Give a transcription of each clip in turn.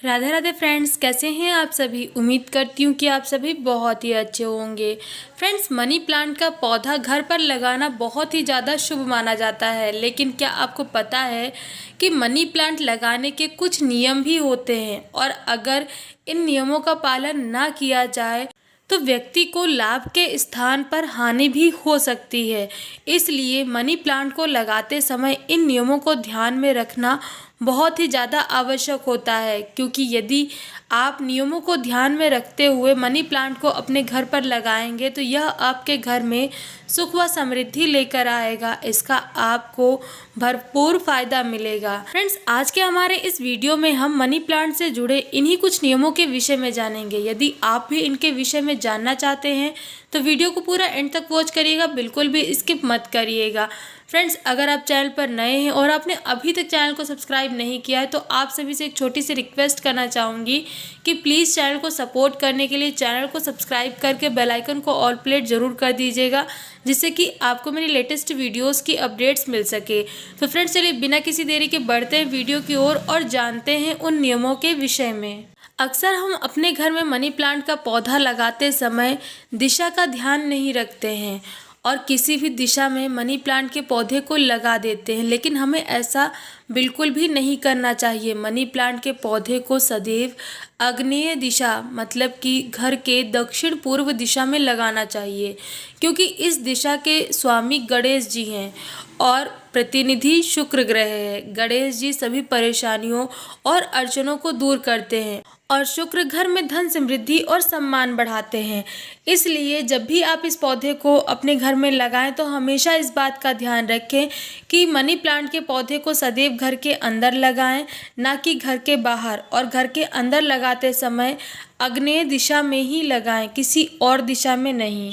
Radhe Radhe friends, कैसे हैं आप सभी। उम्मीद करती हूँ कि आप सभी बहुत ही अच्छे होंगे। फ्रेंड्स, मनी प्लांट का पौधा घर पर लगाना बहुत ही ज़्यादा शुभ माना जाता है, लेकिन क्या आपको पता है कि मनी प्लांट लगाने के कुछ नियम भी होते हैं और अगर इन नियमों का पालन ना किया जाए तो व्यक्ति को लाभ के स्थान पर हानि भी हो सकती है। इसलिए मनी प्लांट को लगाते समय इन नियमों को ध्यान में रखना बहुत ही ज़्यादा आवश्यक होता है, क्योंकि यदि आप नियमों को ध्यान में रखते हुए मनी प्लांट को अपने घर पर लगाएंगे तो यह आपके घर में सुख व समृद्धि लेकर आएगा। इसका आपको भरपूर फायदा मिलेगा। फ्रेंड्स, आज के हमारे इस वीडियो में हम मनी प्लांट से जुड़े इन्हीं कुछ नियमों के विषय में जानेंगे। यदि आप भी इनके विषय में जानना चाहते हैं तो वीडियो को पूरा एंड तक वॉच करिएगा, बिल्कुल भी स्किप मत करिएगा। फ्रेंड्स, अगर आप चैनल पर नए हैं और आपने अभी तक चैनल को सब्सक्राइब नहीं किया है तो आप सभी से एक छोटी सी रिक्वेस्ट करना चाहूँगी कि प्लीज़ चैनल को सपोर्ट करने के लिए चैनल को सब्सक्राइब करके बेल आइकन को ऑल प्लेट ज़रूर कर दीजिएगा, जिससे कि आपको मेरी लेटेस्ट वीडियोस की अपडेट्स मिल सके। तो फ्रेंड्स, चलिए बिना किसी देरी के बढ़ते हैं वीडियो की ओर और जानते हैं उन नियमों के विषय में। अक्सर हम अपने घर में मनी प्लांट का पौधा लगाते समय दिशा का ध्यान नहीं रखते हैं और किसी भी दिशा में मनी प्लांट के पौधे को लगा देते हैं, लेकिन हमें ऐसा बिल्कुल भी नहीं करना चाहिए। मनी प्लांट के पौधे को सदैव आग्नेय दिशा मतलब कि घर के दक्षिण पूर्व दिशा में लगाना चाहिए, क्योंकि इस दिशा के स्वामी गणेश जी हैं और प्रतिनिधि शुक्र ग्रह है। गणेश जी सभी परेशानियों और अड़चनों को दूर करते हैं और शुक्र घर में धन समृद्धि और सम्मान बढ़ाते हैं। इसलिए जब भी आप इस पौधे को अपने घर में लगाएं तो हमेशा इस बात का ध्यान रखें कि मनी प्लांट के पौधे को सदैव घर के अंदर लगाएं, ना कि घर के बाहर। और घर के अंदर लगाते समय आग्नेय दिशा में ही लगाएं, किसी और दिशा में नहीं।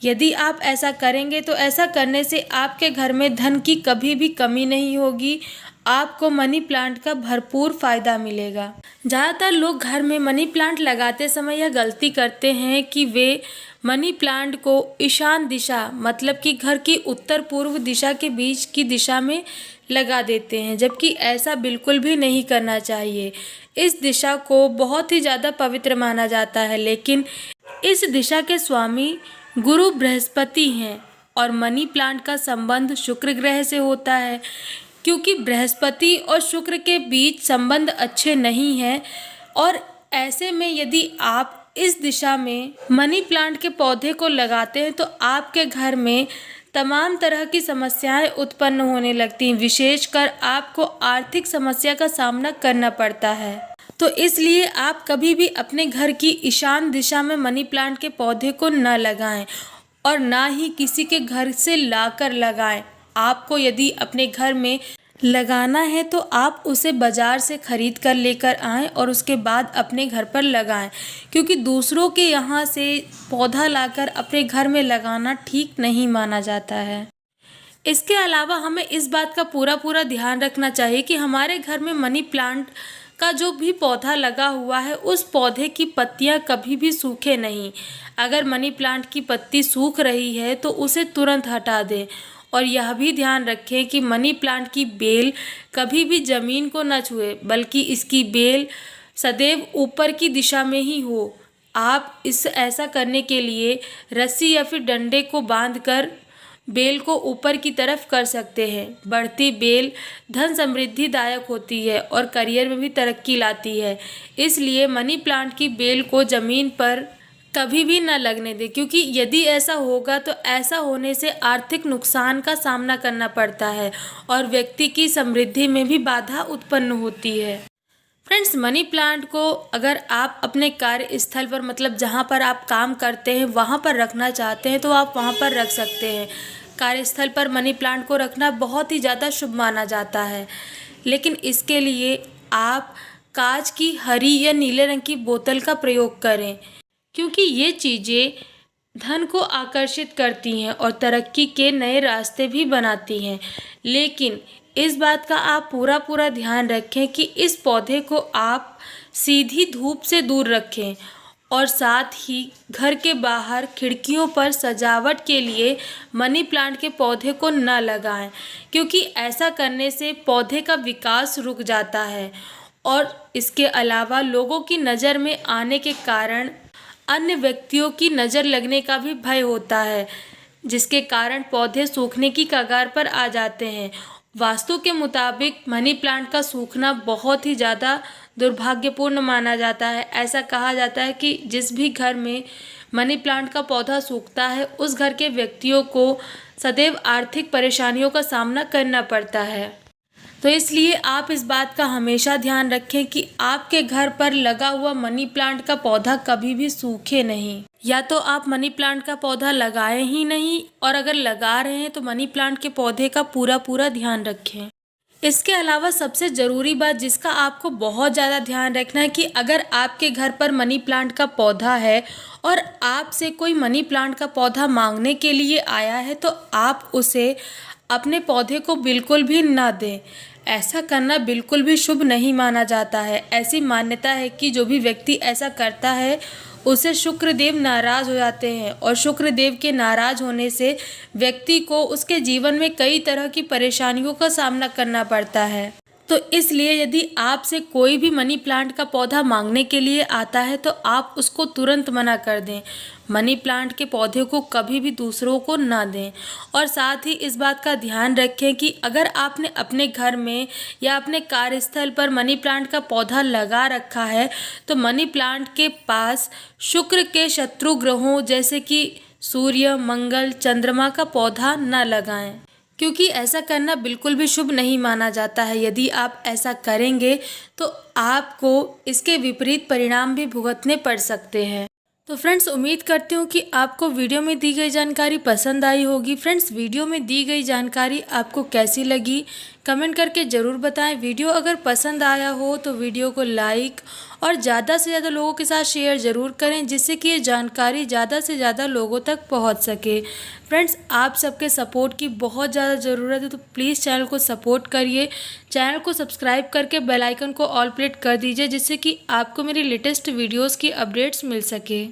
यदि आप ऐसा करेंगे तो ऐसा करने से आपके घर में धन की कभी भी कमी नहीं होगी, आपको मनी प्लांट का भरपूर फायदा मिलेगा। ज़्यादातर लोग घर में मनी प्लांट लगाते समय यह गलती करते हैं कि वे मनी प्लांट को ईशान दिशा मतलब कि घर की उत्तर पूर्व दिशा के बीच की दिशा में लगा देते हैं, जबकि ऐसा बिल्कुल भी नहीं करना चाहिए। इस दिशा को बहुत ही ज़्यादा पवित्र माना जाता है, लेकिन इस दिशा के स्वामी गुरु बृहस्पति हैं और मनी प्लांट का संबंध शुक्र ग्रह से होता है। क्योंकि बृहस्पति और शुक्र के बीच संबंध अच्छे नहीं हैं और ऐसे में यदि आप इस दिशा में मनी प्लांट के पौधे को लगाते हैं तो आपके घर में तमाम तरह की समस्याएं उत्पन्न होने लगती हैं। विशेषकर आपको आर्थिक समस्या का सामना करना पड़ता है। तो इसलिए आप कभी भी अपने घर की ईशान दिशा में मनी प्लांट के पौधे को न लगाएं और ना ही किसी के घर से लाकर लगाएं। आपको यदि अपने घर में लगाना है तो आप उसे बाज़ार से ख़रीद कर लेकर आएँ और उसके बाद अपने घर पर लगाएं, क्योंकि दूसरों के यहाँ से पौधा लाकर अपने घर में लगाना ठीक नहीं माना जाता है। इसके अलावा हमें इस बात का पूरा ध्यान रखना चाहिए कि हमारे घर में मनी प्लांट का जो भी पौधा लगा हुआ है उस पौधे की पत्तियां कभी भी सूखे नहीं। अगर मनी प्लांट की पत्ती सूख रही है तो उसे तुरंत हटा दें और यह भी ध्यान रखें कि मनी प्लांट की बेल कभी भी ज़मीन को न छुए, बल्कि इसकी बेल सदैव ऊपर की दिशा में ही हो। आप ऐसा करने के लिए रस्सी या फिर डंडे को बांधकर बेल को ऊपर की तरफ कर सकते हैं। बढ़ती बेल धन समृद्धि दायक होती है और करियर में भी तरक्की लाती है। इसलिए मनी प्लांट की बेल को ज़मीन पर कभी भी न लगने दें, क्योंकि यदि ऐसा होगा तो ऐसा होने से आर्थिक नुकसान का सामना करना पड़ता है और व्यक्ति की समृद्धि में भी बाधा उत्पन्न होती है। फ्रेंड्स, मनी प्लांट को अगर आप अपने कार्यस्थल पर मतलब जहाँ पर आप काम करते हैं वहाँ पर रखना चाहते हैं तो आप वहाँ पर रख सकते हैं। कार्यस्थल पर मनी प्लांट को रखना बहुत ही ज़्यादा शुभ माना जाता है, लेकिन इसके लिए आप कांच की हरी या नीले रंग की बोतल का प्रयोग करें, क्योंकि ये चीज़ें धन को आकर्षित करती हैं और तरक्की के नए रास्ते भी बनाती हैं। लेकिन इस बात का आप पूरा ध्यान रखें कि इस पौधे को आप सीधी धूप से दूर रखें और साथ ही घर के बाहर खिड़कियों पर सजावट के लिए मनी प्लांट के पौधे को न लगाएं, क्योंकि ऐसा करने से पौधे का विकास रुक जाता है और इसके अलावा लोगों की नज़र में आने के कारण अन्य व्यक्तियों की नज़र लगने का भी भय होता है, जिसके कारण पौधे सूखने की कगार पर आ जाते हैं। वास्तु के मुताबिक मनी प्लांट का सूखना बहुत ही ज़्यादा दुर्भाग्यपूर्ण माना जाता है। ऐसा कहा जाता है कि जिस भी घर में मनी प्लांट का पौधा सूखता है, उस घर के व्यक्तियों को सदैव आर्थिक परेशानियों का सामना करना पड़ता है। तो इसलिए आप इस बात का हमेशा ध्यान रखें कि आपके घर पर लगा हुआ मनी प्लांट का पौधा कभी भी सूखे नहीं। या तो आप मनी प्लांट का पौधा लगाएं ही नहीं, और अगर लगा रहे हैं तो मनी प्लांट के पौधे का पूरा ध्यान रखें। इसके अलावा सबसे ज़रूरी बात जिसका आपको बहुत ज़्यादा ध्यान रखना है कि अगर आपके घर पर मनी प्लांट का पौधा है और आपसे कोई मनी प्लांट का पौधा मांगने के लिए आया है, तो आप उसे अपने पौधे को बिल्कुल भी ना दें। ऐसा करना बिल्कुल भी शुभ नहीं माना जाता है। ऐसी मान्यता है कि जो भी व्यक्ति ऐसा करता है उससे शुक्रदेव नाराज़ हो जाते हैं, और शुक्रदेव के नाराज़ होने से व्यक्ति को उसके जीवन में कई तरह की परेशानियों का सामना करना पड़ता है। तो इसलिए यदि आपसे कोई भी मनी प्लांट का पौधा मांगने के लिए आता है तो आप उसको तुरंत मना कर दें। मनी प्लांट के पौधे को कभी भी दूसरों को ना दें। और साथ ही इस बात का ध्यान रखें कि अगर आपने अपने घर में या अपने कार्यस्थल पर मनी प्लांट का पौधा लगा रखा है तो मनी प्लांट के पास शुक्र के शत्रु ग्रहों जैसे कि सूर्य, मंगल, चंद्रमा का पौधा न लगाएं, क्योंकि ऐसा करना बिल्कुल भी शुभ नहीं माना जाता है। यदि आप ऐसा करेंगे तो आपको इसके विपरीत परिणाम भी भुगतने पड़ सकते हैं। तो फ्रेंड्स, उम्मीद करती हूँ कि आपको वीडियो में दी गई जानकारी पसंद आई होगी। फ्रेंड्स, वीडियो में दी गई जानकारी आपको कैसी लगी कमेंट करके ज़रूर बताएं। वीडियो अगर पसंद आया हो तो वीडियो को लाइक और ज़्यादा से ज़्यादा लोगों के साथ शेयर ज़रूर करें, जिससे कि ये जानकारी ज़्यादा से ज़्यादा लोगों तक पहुंच सके। फ्रेंड्स, आप सबके सपोर्ट की बहुत ज़्यादा ज़रूरत है, तो प्लीज़ चैनल को सपोर्ट करिए। चैनल को सब्सक्राइब करके बेल आइकन को ऑल प्लेट कर दीजिए, जिससे कि आपको मेरी लेटेस्ट वीडियोज़ की अपडेट्स मिल सके।